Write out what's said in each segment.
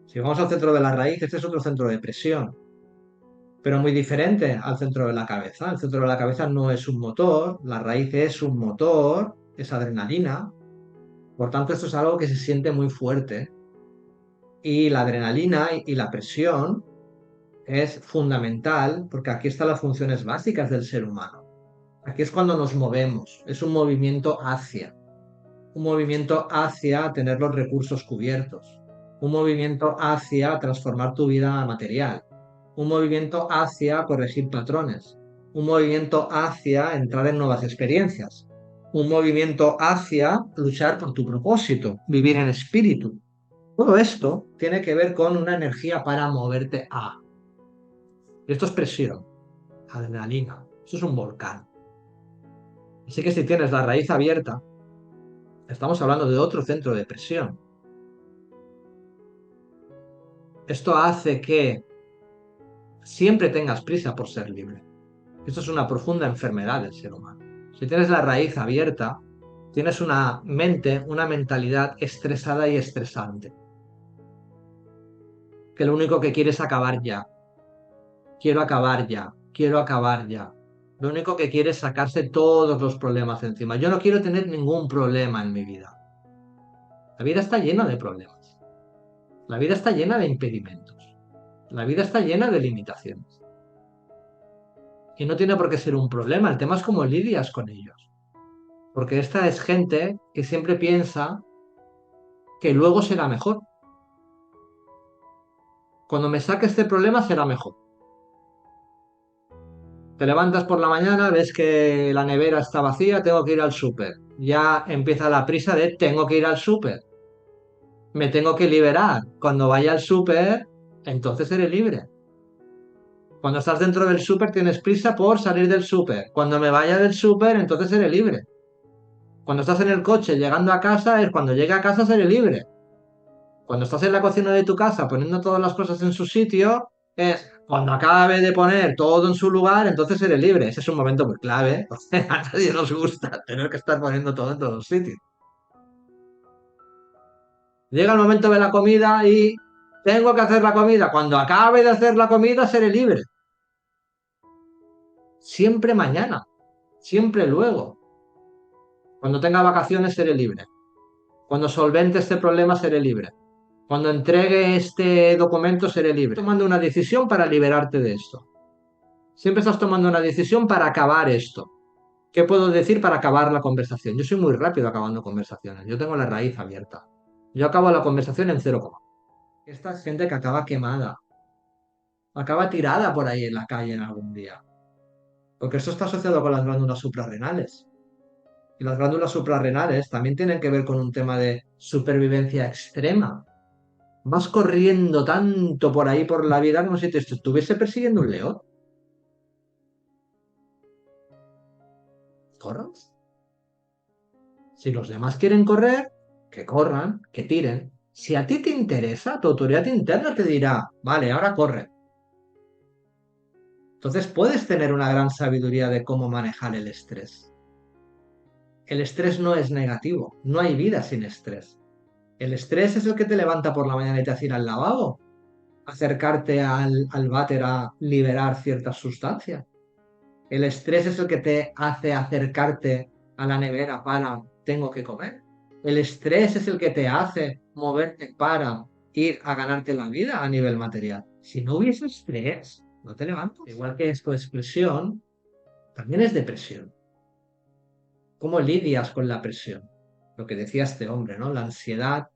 Si vamos al centro de la raíz, este es otro centro de presión, pero muy diferente al centro de la cabeza. El centro de la cabeza no es un motor, la raíz es un motor, es adrenalina. Por tanto, esto es algo que se siente muy fuerte. Y la adrenalina y la presión es fundamental porque aquí están las funciones básicas del ser humano. Aquí es cuando nos movemos, es un movimiento hacia tener los recursos cubiertos, un movimiento hacia transformar tu vida material, un movimiento hacia corregir patrones, un movimiento hacia entrar en nuevas experiencias, un movimiento hacia luchar por tu propósito, vivir en espíritu. Todo esto tiene que ver con una energía para moverte a. Esto es presión, adrenalina, esto es un volcán. Así que si tienes la raíz abierta, estamos hablando de otro centro de presión. Esto hace que siempre tengas prisa por ser libre. Esto es una profunda enfermedad del ser humano. Si tienes la raíz abierta, tienes una mente, una mentalidad estresada y estresante, que lo único que quiere es acabar ya. Quiero acabar ya, quiero acabar ya. Lo único que quiere es sacarse todos los problemas de encima. Yo no quiero tener ningún problema en mi vida. La vida está llena de problemas. La vida está llena de impedimentos. La vida está llena de limitaciones. Y no tiene por qué ser un problema. El tema es cómo lidias con ellos. Porque esta es gente que siempre piensa que luego será mejor. Cuando me saque este problema será mejor. Te levantas por la mañana, ves que la nevera está vacía, tengo que ir al súper. Ya empieza la prisa de tengo que ir al súper. Me tengo que liberar. Cuando vaya al súper, entonces seré libre. Cuando estás dentro del súper tienes prisa por salir del súper. Cuando me vaya del súper, entonces seré libre. Cuando estás en el coche llegando a casa es cuando llegue a casa seré libre. Cuando estás en la cocina de tu casa poniendo todas las cosas en su sitio, es cuando acabe de poner todo en su lugar, entonces seré libre. Ese es un momento muy clave, porque a nadie nos gusta tener que estar poniendo todo en todos los sitios. Llega el momento de la comida y tengo que hacer la comida. Cuando acabe de hacer la comida, seré libre. Siempre mañana, siempre luego. Cuando tenga vacaciones, seré libre. Cuando solvente este problema, seré libre. Cuando entregue este documento, seré libre. Tomando una decisión para liberarte de esto. Siempre estás tomando una decisión para acabar esto. ¿Qué puedo decir para acabar la conversación? Yo soy muy rápido acabando conversaciones. Yo tengo la raíz abierta. Yo acabo la conversación en cero coma. Esta es gente que acaba quemada. Acaba tirada por ahí en la calle en algún día. Porque esto está asociado con las glándulas suprarrenales. Y las glándulas suprarrenales también tienen que ver con un tema de supervivencia extrema. Vas corriendo tanto por ahí por la vida como si te estuviese persiguiendo un león. ¿Corras? Si los demás quieren correr, que corran, que tiren. Si a ti te interesa, tu autoridad interna te dirá, vale, ahora corre. Entonces puedes tener una gran sabiduría de cómo manejar el estrés. El estrés no es negativo, no hay vida sin estrés. El estrés es el que te levanta por la mañana y te hace ir al lavabo, acercarte al váter a liberar ciertas sustancias. El estrés es el que te hace acercarte a la nevera para tengo que comer. El estrés es el que te hace moverte para ir a ganarte la vida a nivel material. Si no hubiese estrés, no te levantas. Igual que esto es presión, también es depresión. ¿Cómo lidias con la presión? Lo que decía este hombre, ¿no? La ansiedad,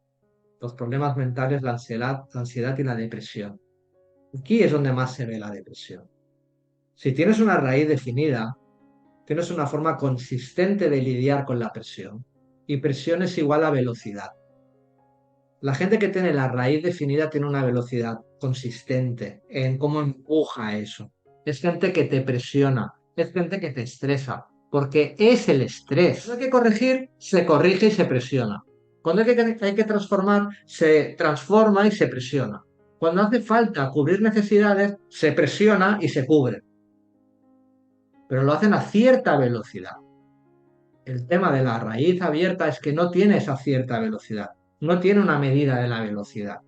los problemas mentales, la ansiedad y la depresión. Aquí es donde más se ve la depresión. Si tienes una raíz definida, tienes una forma consistente de lidiar con la presión. Y presión es igual a velocidad. La gente que tiene la raíz definida tiene una velocidad consistente en cómo empuja eso. Es gente que te presiona, es gente que te estresa, porque es el estrés. Cuando hay que corregir, se corrige y se presiona. Cuando hay que transformar, se transforma y se presiona. Cuando hace falta cubrir necesidades, se presiona y se cubre. Pero lo hacen a cierta velocidad. El tema de la raíz abierta es que no tiene esa cierta velocidad, no tiene una medida de la velocidad.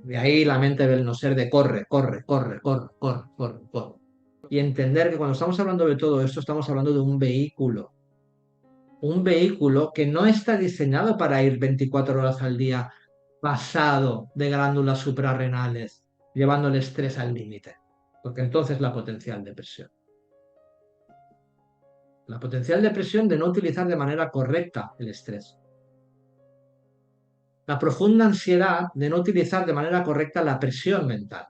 De ahí la mente del no ser de corre, corre, corre, corre, corre, corre, corre. Y entender que cuando estamos hablando de todo esto, estamos hablando de un vehículo. Un vehículo que no está diseñado para ir 24 horas al día pasado de glándulas suprarrenales, llevando el estrés al límite. Porque entonces la potencial depresión. La potencial depresión de no utilizar de manera correcta el estrés. La profunda ansiedad de no utilizar de manera correcta la presión mental.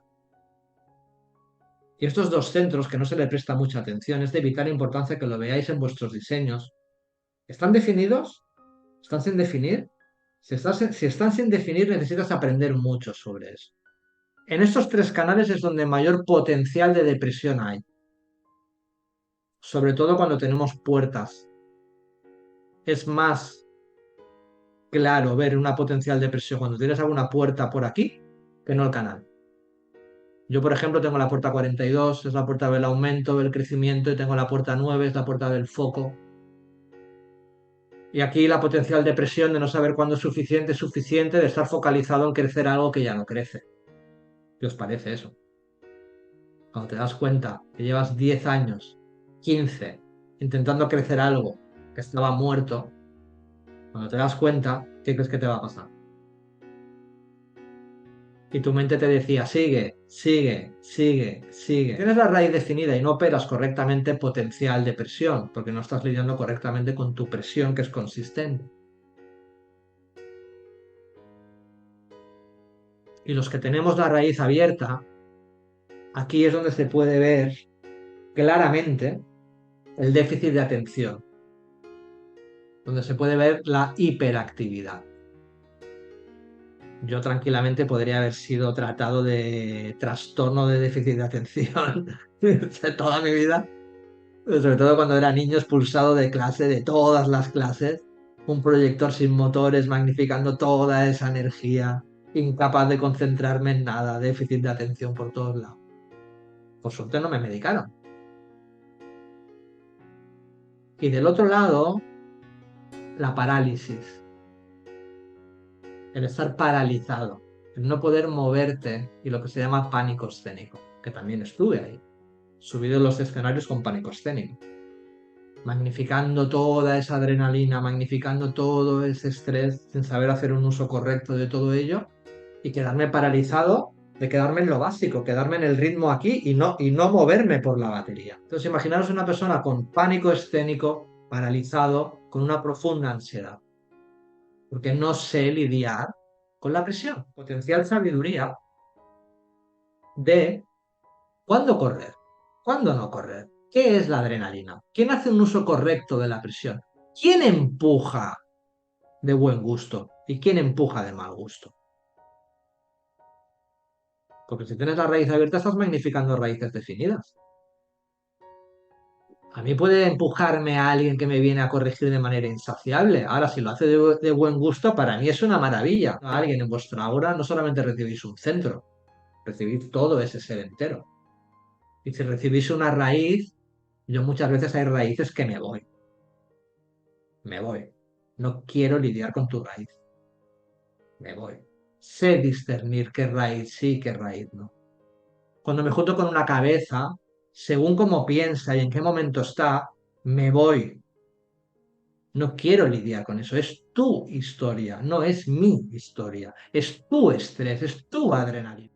Y estos dos centros, que no se le presta mucha atención, es de vital importancia que lo veáis en vuestros diseños. ¿Están definidos? ¿Están sin definir? Si están sin definir, necesitas aprender mucho sobre eso. En estos tres canales es donde mayor potencial de depresión hay. Sobre todo cuando tenemos puertas. Es más claro ver una potencial depresión cuando tienes alguna puerta por aquí que no el canal. Yo, por ejemplo, tengo la puerta 42, es la puerta del aumento, del crecimiento, y tengo la puerta 9, es la puerta del foco. Y aquí la potencial depresión de no saber cuándo es suficiente, de estar focalizado en crecer algo que ya no crece. ¿Qué os parece eso? Cuando te das cuenta que llevas 10 años, 15, intentando crecer algo que estaba muerto, cuando te das cuenta, ¿qué crees que te va a pasar? Y tu mente te decía, sigue, sigue, sigue, sigue. Tienes la raíz definida y no operas correctamente potencial de presión, porque no estás lidiando correctamente con tu presión que es consistente. Y los que tenemos la raíz abierta, aquí es donde se puede ver claramente el déficit de atención, donde se puede ver la hiperactividad. Yo tranquilamente podría haber sido tratado de trastorno de déficit de atención de toda mi vida, sobre todo cuando era niño expulsado de clase, de todas las clases, un proyector sin motores magnificando toda esa energía, incapaz de concentrarme en nada, déficit de atención por todos lados. Por suerte no me medicaron. Y del otro lado, la parálisis, el estar paralizado, el no poder moverte y lo que se llama pánico escénico, que también estuve ahí, subido en los escenarios con pánico escénico, magnificando toda esa adrenalina, magnificando todo ese estrés sin saber hacer un uso correcto de todo ello y quedarme paralizado, de quedarme en lo básico, quedarme en el ritmo aquí y no moverme por la batería. Entonces imaginaros una persona con pánico escénico, paralizado, con una profunda ansiedad, porque no sé lidiar con la presión. Potencial sabiduría de cuándo correr, cuándo no correr. ¿Qué es la adrenalina? ¿Quién hace un uso correcto de la presión? ¿Quién empuja de buen gusto y quién empuja de mal gusto? Porque si tienes la raíz abierta estás magnificando raíces definidas. A mí puede empujarme a alguien que me viene a corregir de manera insaciable. Ahora, si lo hace de buen gusto, para mí es una maravilla. A alguien en vuestra aura no solamente recibís un centro, recibís todo ese ser entero. Y si recibís una raíz, yo muchas veces hay raíces que me voy. Me voy. No quiero lidiar con tu raíz. Me voy. Sé discernir qué raíz sí, qué raíz no. Cuando me junto con una cabeza, según cómo piensa y en qué momento está, me voy. No quiero lidiar con eso. Es tu historia, no es mi historia. Es tu estrés, es tu adrenalina.